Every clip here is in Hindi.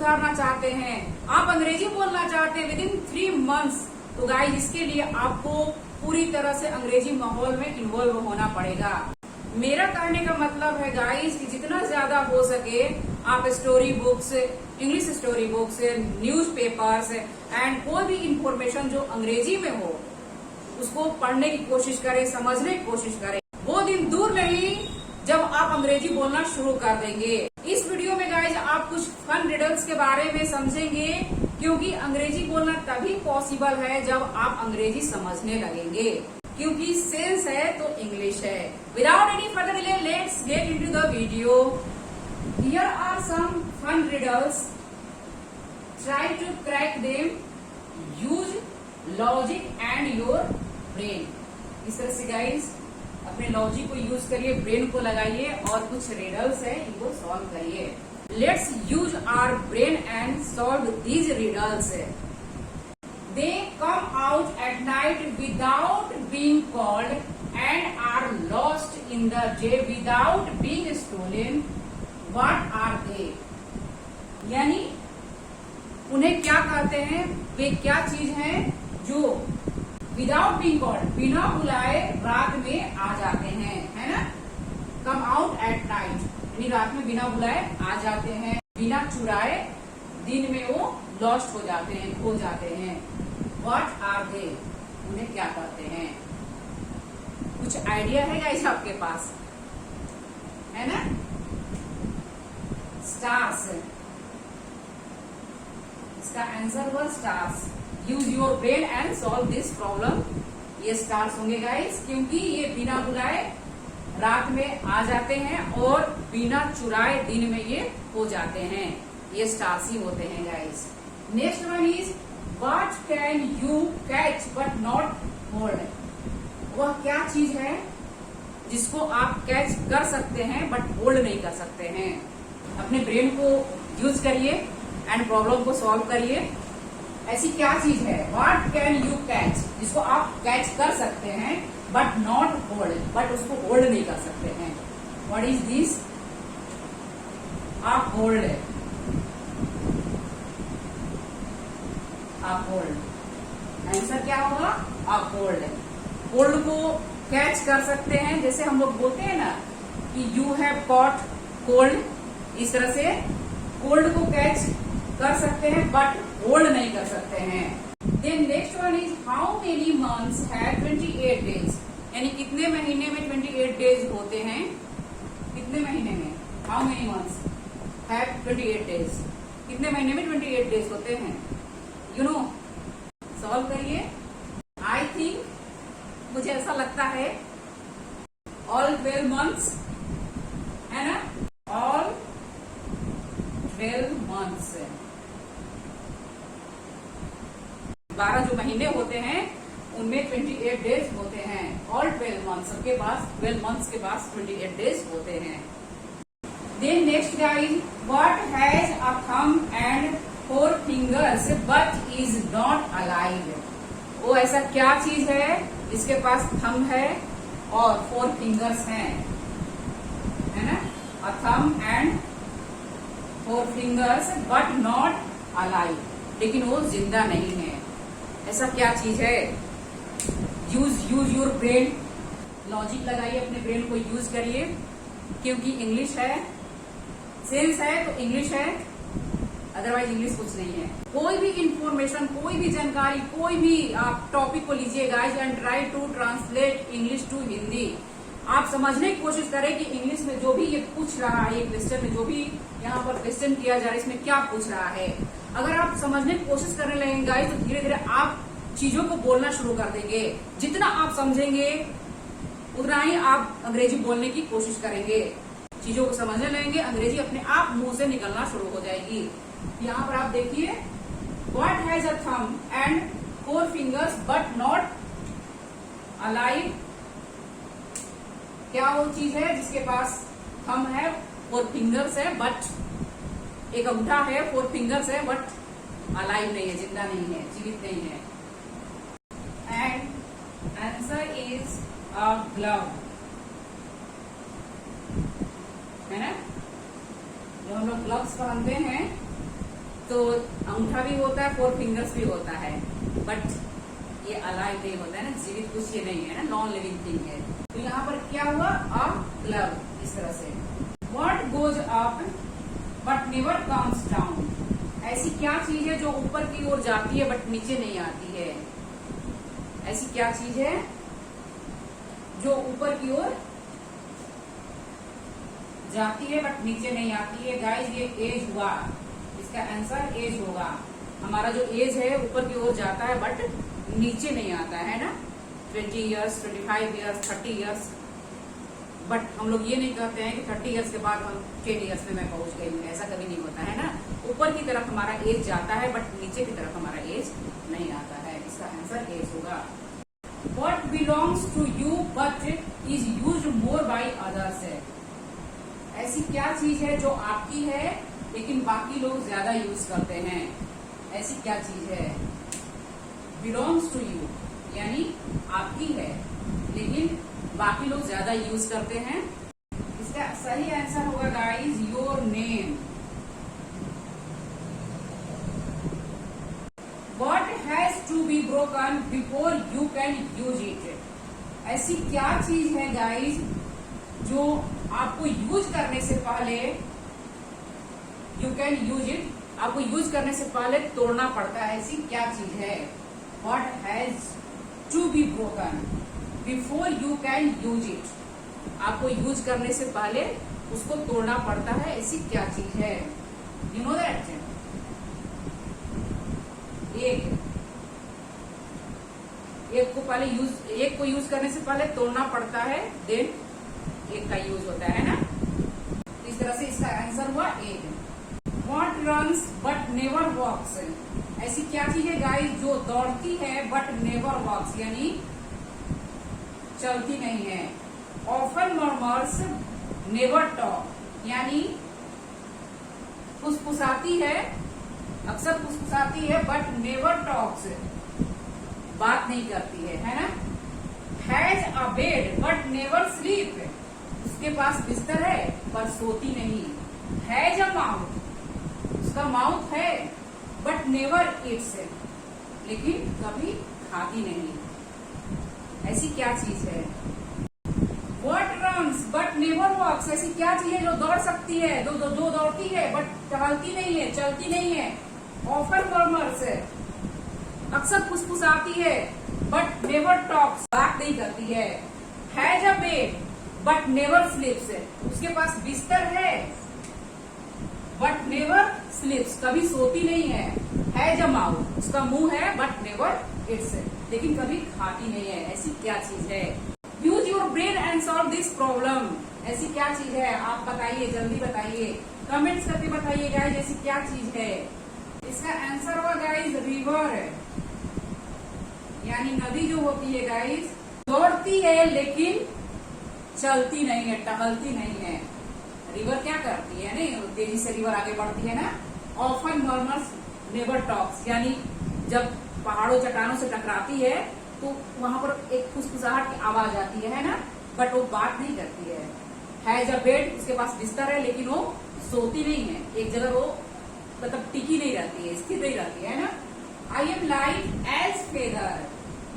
सुधारना चाहते हैं, आप अंग्रेजी बोलना चाहते हैं विद इन 3 months, तो गाइस इसके लिए आपको पूरी तरह से अंग्रेजी माहौल में इन्वॉल्व होना पड़ेगा। मेरा कहने का मतलब है गाइस कि जितना ज्यादा हो सके आप story books, English story books, newspapers and कोई भी इंफॉर्मेशन जो अंग्रेजी में हो उसको पढ़ने की कोशिश करें, समझने की कोशिश करें। वो दिन दूर नहीं जब आप अंग्रेजी बोलना शुरू कर देंगे। इस वीडियो में गाइज आप कुछ फन रिडल्स के बारे में समझेंगे, क्योंकि अंग्रेजी बोलना तभी पॉसिबल है जब आप अंग्रेजी समझने लगेंगे, क्योंकि सेंस है तो इंग्लिश है। Without any further delay let's get into the video. Here are some fun riddles, try to crack them, use logic and your brain. इस तरह से गाइज अपने लॉजिक को यूज करिए, ब्रेन को लगाइए और कुछ रिडल्स है इनको सॉल्व करिए। Let's use our brain and solve these riddles. They come out at night without being called and are lost in the day without being stolen. What are they? यानी उन्हें क्या कहते हैं, वे क्या चीज है जो विदाउट बीइंग कॉल्ड, बिना बुलाए रात में आ जाते हैं, है ना। कम आउट एट नाइट यानी रात में बिना बुलाए आ जाते हैं, बिना चुराए दिन में वो लॉस्ट हो जाते हैं, खो जाते हैं। What are they? उन्हें क्या कहते हैं? कुछ आइडिया है गाइस आपके पास, है ना। स्टार्स, इसका आंसर हुआ stars. Use your brain and solve this problem. ये स्टार्स होंगे गाइस, क्योंकि ये बिना बुलाए रात में आ जाते हैं और बिना चुराए दिन में ये हो जाते हैं। ये स्टार्स ही होते हैं guys. Next one is what can you catch but not hold? वह क्या चीज है जिसको आप कैच कर सकते हैं बट होल्ड नहीं कर सकते हैं? अपने ब्रेन को यूज करिए एंड प्रॉब्लम को सॉल्व करिए। ऐसी क्या चीज है व्हाट कैन यू कैच, जिसको आप कैच कर सकते हैं बट नॉट होल्ड, बट उसको होल्ड नहीं कर सकते हैं? What is this? आप होल्ड है, आप होल्ड। आंसर क्या होगा? आप होल्ड है। होल्ड को कैच कर सकते हैं, जैसे हम लोग बोलते हैं ना कि यू हैव कॉट कोल्ड, इस तरह से कोल्ड को कैच कर सकते हैं बट होल्ड नहीं कर सकते हैं। Then next one is how many months have 28 days? यानी कितने महीने में 28 डेज होते हैं? कितने महीने में? How many months have 28 days? कितने महीने में 28 डेज होते हैं? यू नो, सॉल्व करिए। आई थिंक, मुझे ऐसा लगता है ऑल 12 मंथ्स, है ना, ऑल 12 मंथ्स। 12 जो महीने होते हैं उनमें 28 डेज होते हैं। ऑल 12 मंथ्स, सबके पास 12 मंथ्स के पास 28 डेज होते हैं। Then next guys, what has a thumb and 4 fingers but is not alive? वो ऐसा क्या चीज है जिसके पास थंब है और 4 फिंगर्स हैं, है ना। अ thumb and 4 fingers but not alive, लेकिन वो जिंदा नहीं है। ऐसा क्या चीज है? यूज योर ब्रेन, लॉजिक लगाइए, अपने ब्रेन को यूज करिए, क्योंकि इंग्लिश है, सेंस है तो इंग्लिश है, अदरवाइज इंग्लिश कुछ नहीं है। कोई भी इंफॉर्मेशन, कोई भी जानकारी, कोई भी आप टॉपिक को लीजिए guys and try to translate English to Hindi. आप समझने की कोशिश करें कि इंग्लिश में जो भी ये पूछ रहा है, ये क्वेश्चन में जो भी यहाँ पर क्वेश्चन किया जा रहा है, इसमें क्या पूछ रहा है। अगर आप समझने की कोशिश करने लगेंगे गाइस, तो धीरे धीरे आप चीजों को बोलना शुरू कर देंगे। जितना आप समझेंगे उतना ही आप अंग्रेजी बोलने की कोशिश करेंगे। चीजों को समझने लगेंगे, अंग्रेजी अपने आप मुंह से निकलना शुरू हो जाएगी। यहाँ पर आप देखिए, what has a thumb and 4 fingers but not alive? क्या वो चीज है जिसके पास थंब है, 4 फिंगर्स है, बट एक अंगूठा है, 4 फिंगर्स है, बट अलाइव नहीं है, जिंदा नहीं है, जीवित नहीं है? And answer is a glove, है ना। जो हम लोग ग्लव्स पहनते हैं तो अंगूठा भी होता है, 4 फिंगर्स भी होता है, बट ये अलाइव नहीं होता है ना, जीवित कुछ ये नहीं है ना, नॉन लिविंग थिंग है। तो यहाँ पर क्या हुआ, अ ग्लव, इस तरह से। What goes up but never comes down, ऐसी क्या चीज है जो ऊपर की ओर जाती है बट नीचे नहीं आती है? ऐसी क्या चीज है जो ऊपर की ओर जाती है बट नीचे नहीं आती है? गाइस ये एज हुआ, इसका आंसर एज होगा। हमारा जो एज है ऊपर की ओर जाता है बट नीचे नहीं आता है ना, 20 इयर्स, 25 इयर्स, 30 इयर्स, बट हम लोग ये नहीं कहते हैं कि 30 इयर्स के बाद हम 10 इयर्स में मैं पहुंच गई हूँ, ऐसा कभी नहीं होता है ना। ऊपर की तरफ हमारा एज जाता है बट नीचे की तरफ हमारा एज नहीं आता है, इसका आंसर एज होगा। What belongs to you but is used more by others है, ऐसी क्या चीज है जो आपकी है लेकिन बाकी लोग ज्यादा यूज करते हैं? ऐसी क्या चीज है? बिलोंग्स टू यू यानी आपकी है लेकिन बाकी लोग ज्यादा यूज करते हैं। इसका सही आंसर होगा guys your name. What has to be broken before you can use it, ऐसी क्या चीज है गाइस जो आपको यूज करने से पहले, यू कैन यूज इट, आपको यूज करने से पहले तोड़ना पड़ता है? ऐसी क्या चीज है? What has to be broken before you can use it, आपको यूज करने से पहले उसको तोड़ना पड़ता है, ऐसी क्या चीज है? You know that? एक को पहले एक को यूज करने से पहले तोड़ना पड़ता है, देन एक का यूज होता है ना। इस तरह से इसका आंसर हुआ एक। What runs but never walks, ऐसी क्या चीज है गाइस जो दौड़ती है बट नेवर वॉक्स यानी चलती नहीं है? Often murmurs never talk, यानी फुसफुसाती है, अक्सर फुसफुसाती है बट नेवर टॉक्स, बात नहीं करती है ना। Has a bed but never sleep, उसके पास बिस्तर है पर सोती नहीं। हैज अ माउथ, उसका माउथ है बट नेवर ईट्स, लेकिन कभी खाती नहीं। ऐसी क्या चीज है? What runs but never walks, ऐसी क्या चीज है जो दौड़ सकती है, जो दौड़ती है बट टहलती नहीं है, चलती नहीं है? Often murmurs, अक्सर फुसफुसाती है बट नेवर टॉक्स, बात नहीं करती है। Has a bed but never स्लीप्स, उसके पास बिस्तर है बट नेवर स्लीप्स, कभी सोती नहीं है। हैज अ माउथ, उसका मुंह है बट नेवर इट्स, लेकिन कभी खाती नहीं है। ऐसी क्या चीज है? Use your brain and solve this problem, ऐसी क्या चीज है? आप बताइए, जल्दी बताइए, कमेंट्स करके बताइए गाइस, ऐसी क्या चीज है? इसका आंसर होगा गाइस रिवर, यानी नदी जो होती है गाइस दौड़ती है लेकिन चलती नहीं है, टहलती नहीं है। रिवर क्या करती है नहीं, तेजी से रिवर आगे बढ़ती है ना। ऑफन मर्मर्स नेवर टॉक्स, यानी जब पहाड़ों चट्टानों से टकराती है तो वहां पर एक फुसफुसाहट की आवाज आती है ना, बट वो बात नहीं करती है। हैज अ बेड, उसके पास बिस्तर है लेकिन वो सोती नहीं है, एक जगह वो मतलब टिकी नहीं रहती है, स्थिर नहीं रहती है ना। I am light as feather,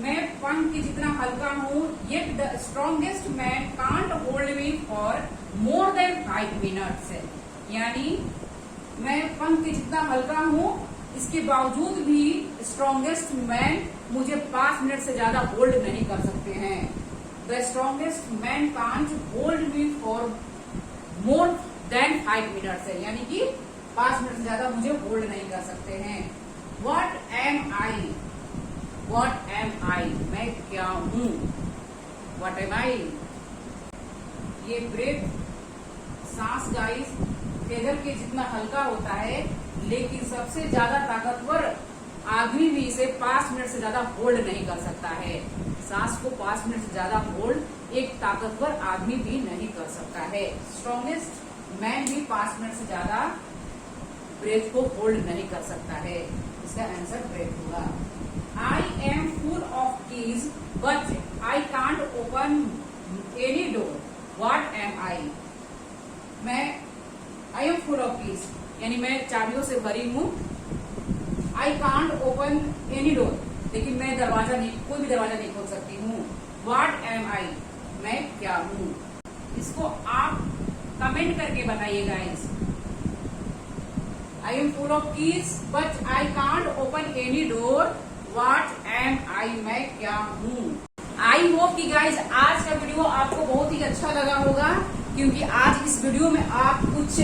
मैं पंख के जितना हल्का हूँ, yet the strongest man can't hold me for more than 5 minutes, यानी मैं पंख के जितना हल्का हूँ इसके बावजूद भी स्ट्रॉन्गेस्ट मैन मुझे 5 मिनट से ज्यादा होल्ड नहीं कर सकते हैं। The strongest man can't hold me for more than 5 minutes है, यानी कि 5 मिनट से ज्यादा मुझे होल्ड नहीं कर सकते हैं। What am I, what am I, मैं क्या हूँ? वॉट एम आई, ये ब्रेथ सांस गाइस फेदर के जितना हल्का होता है, लेकिन सबसे ज्यादा ताकतवर आदमी भी इसे 5 मिनट से ज्यादा होल्ड नहीं कर सकता है। सांस को 5 मिनट से ज्यादा होल्ड एक ताकतवर आदमी भी नहीं कर सकता है। स्ट्रॉन्गेस्ट मैन भी 5 मिनट से ज्यादा ब्रेथ को होल्ड नहीं कर सकता है। इसका आंसर ब्रेथ होगा। I am full of keys but I can't open any door, what am I, मैं I am full of keys, यानी मैं चाबियों से भरी हूँ I can't open any door, लेकिन मैं दरवाजा नहीं, कोई भी दरवाजा नहीं खोल सकती हूँ। व्हाट एम आई, मैं क्या हूँ। इसको आप कमेंट करके बताइए guys. I am full of keys but I can't open any door, what am I, मैं क्या हूँ। आई होप कि गाइज आज का वीडियो आपको बहुत ही अच्छा लगा होगा, क्योंकि आज इस वीडियो में आप कुछ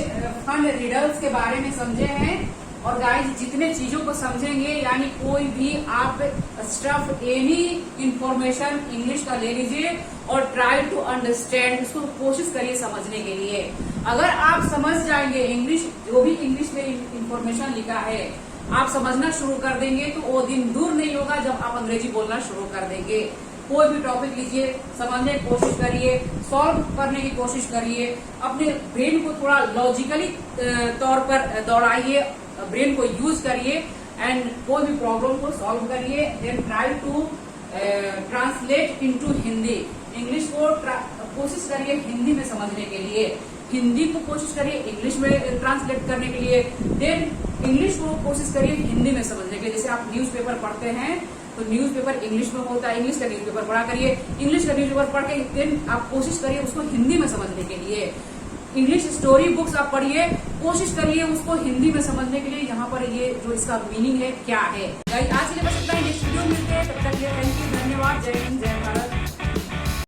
फन रिडल्स के बारे में समझे हैं। और गाइज जितने चीजों को समझेंगे, यानी कोई भी आप स्टफ एनी इंफॉर्मेशन इंग्लिश का ले लीजिए और ट्राई टू अंडरस्टैंड, उसको कोशिश करिए समझने के लिए। अगर आप समझ जाएंगे इंग्लिश, जो भी इंग्लिश में इंफॉर्मेशन लिखा है आप समझना शुरू कर देंगे, तो वो दिन दूर नहीं होगा जब आप अंग्रेजी बोलना शुरू कर देंगे। कोई भी टॉपिक लीजिए, समझने की कोशिश करिए, सॉल्व करने की कोशिश करिए, अपने ब्रेन को थोड़ा लॉजिकली तौर पर दौड़ाइए, ब्रेन को यूज करिए एंड कोई भी प्रॉब्लम को सॉल्व करिए। Then try to translate into Hindi, English को कोशिश करिए हिंदी में समझने के लिए, हिंदी को कोशिश करिए इंग्लिश में ट्रांसलेट करने के लिए, देन इंग्लिश को कोशिश करिए हिंदी में समझने के लिए। जैसे आप न्यूज़पेपर पढ़ते हैं तो न्यूज़पेपर इंग्लिश में होता है, इंग्लिश का न्यूज़पेपर पढ़ा करिए, इंग्लिश का न्यूज़पेपर पढ़ के देन आप कोशिश करिए उसको हिंदी में समझने के लिए। इंग्लिश स्टोरी बुक्स आप पढ़िए, कोशिश करिए उसको हिंदी में समझने के लिए, यहाँ पर ये जो इसका मीनिंग है क्या है। आज के लिए बस इतना ही, नेक्स्ट वीडियो मिलते हैं, तब तक के लिए थैंक यू, धन्यवाद, जय हिंद, जय